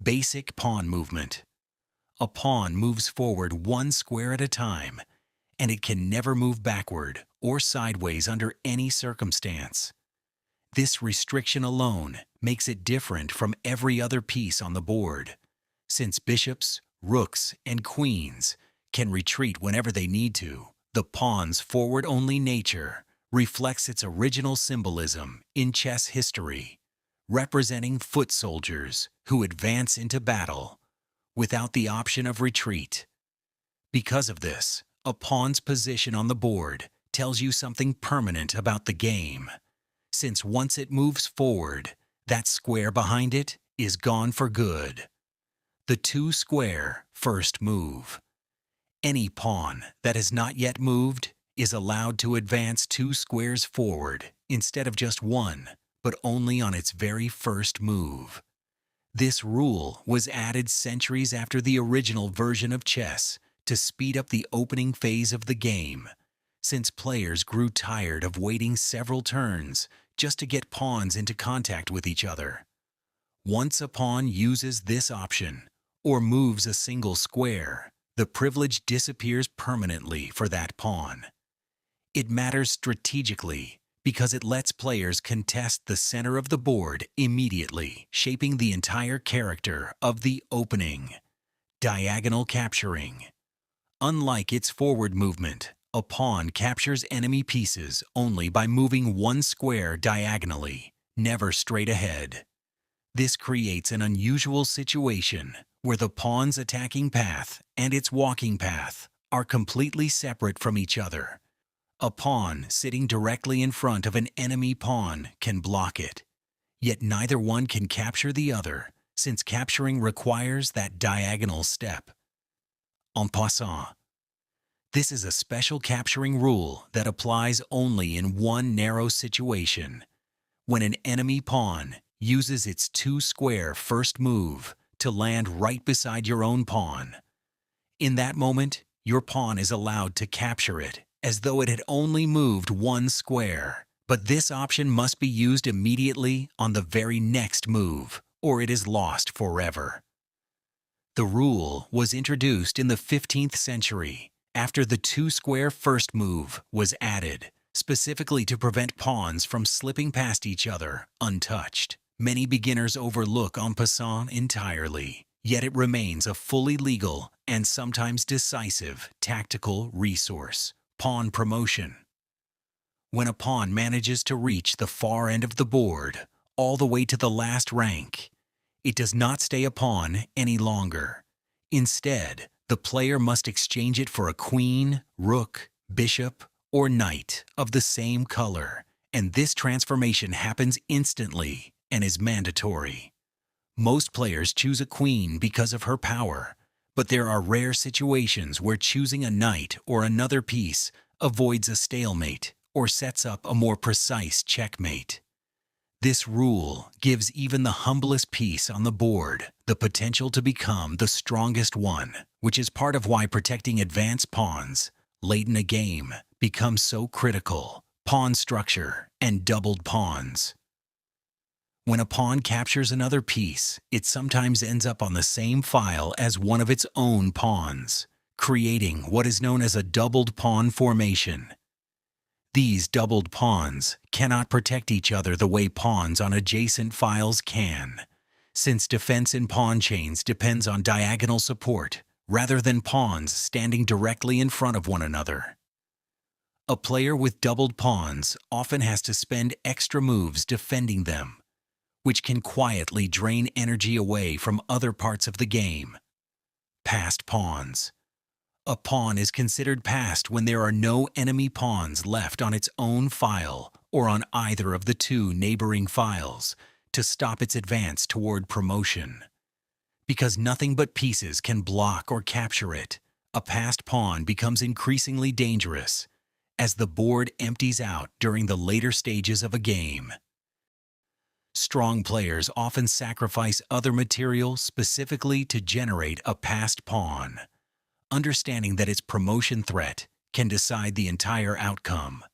Basic pawn movement. A pawn moves forward one square at a time, and it can never move backward or sideways under any circumstance. This restriction alone makes it different from every other piece on the board, since bishops, rooks, and queens can retreat whenever they need to. The pawn's forward-only nature reflects its original symbolism in chess history, representing foot soldiers who advance into battle without the option of retreat. Because of this, a pawn's position on the board tells you something permanent about the game, since once it moves forward, that square behind it is gone for good. The two-square first move. Any pawn that has not yet moved is allowed to advance two squares forward instead of just one, but only on its very first move. This rule was added centuries after the original version of chess to speed up the opening phase of the game, since players grew tired of waiting several turns just to get pawns into contact with each other. Once a pawn uses this option, or moves a single square, the privilege disappears permanently for that pawn. It matters strategically because it lets players contest the center of the board immediately, shaping the entire character of the opening. Diagonal capturing. Unlike its forward movement, a pawn captures enemy pieces only by moving one square diagonally, never straight ahead. This creates an unusual situation where the pawn's attacking path and its walking path are completely separate from each other. A pawn sitting directly in front of an enemy pawn can block it, yet neither one can capture the other, since capturing requires that diagonal step. En passant. This is a special capturing rule that applies only in one narrow situation, when an enemy pawn uses its two-square first move to land right beside your own pawn. In that moment, your pawn is allowed to capture it as though it had only moved one square. But this option must be used immediately on the very next move, or it is lost forever. The rule was introduced in the 15th century after the two-square first move was added, specifically to prevent pawns from slipping past each other untouched. Many beginners overlook en passant entirely, yet it remains a fully legal and sometimes decisive tactical resource. Pawn promotion. When a pawn manages to reach the far end of the board, all the way to the last rank, it does not stay a pawn any longer. Instead, the player must exchange it for a queen, rook, bishop, or knight of the same color, and this transformation happens instantly and is mandatory. Most players choose a queen because of her power, but there are rare situations where choosing a knight or another piece avoids a stalemate or sets up a more precise checkmate. This rule gives even the humblest piece on the board the potential to become the strongest one, which is part of why protecting advanced pawns late in a game becomes so critical. Pawn structure and doubled pawns. When a pawn captures another piece, it sometimes ends up on the same file as one of its own pawns, creating what is known as a doubled pawn formation. These doubled pawns cannot protect each other the way pawns on adjacent files can, since defense in pawn chains depends on diagonal support rather than pawns standing directly in front of one another. A player with doubled pawns often has to spend extra moves defending them, which can quietly drain energy away from other parts of the game. Passed pawns. A pawn is considered passed when there are no enemy pawns left on its own file or on either of the two neighboring files to stop its advance toward promotion. Because nothing but pieces can block or capture it, a passed pawn becomes increasingly dangerous as the board empties out during the later stages of a game. Strong players often sacrifice other material specifically to generate a passed pawn, understanding that its promotion threat can decide the entire outcome.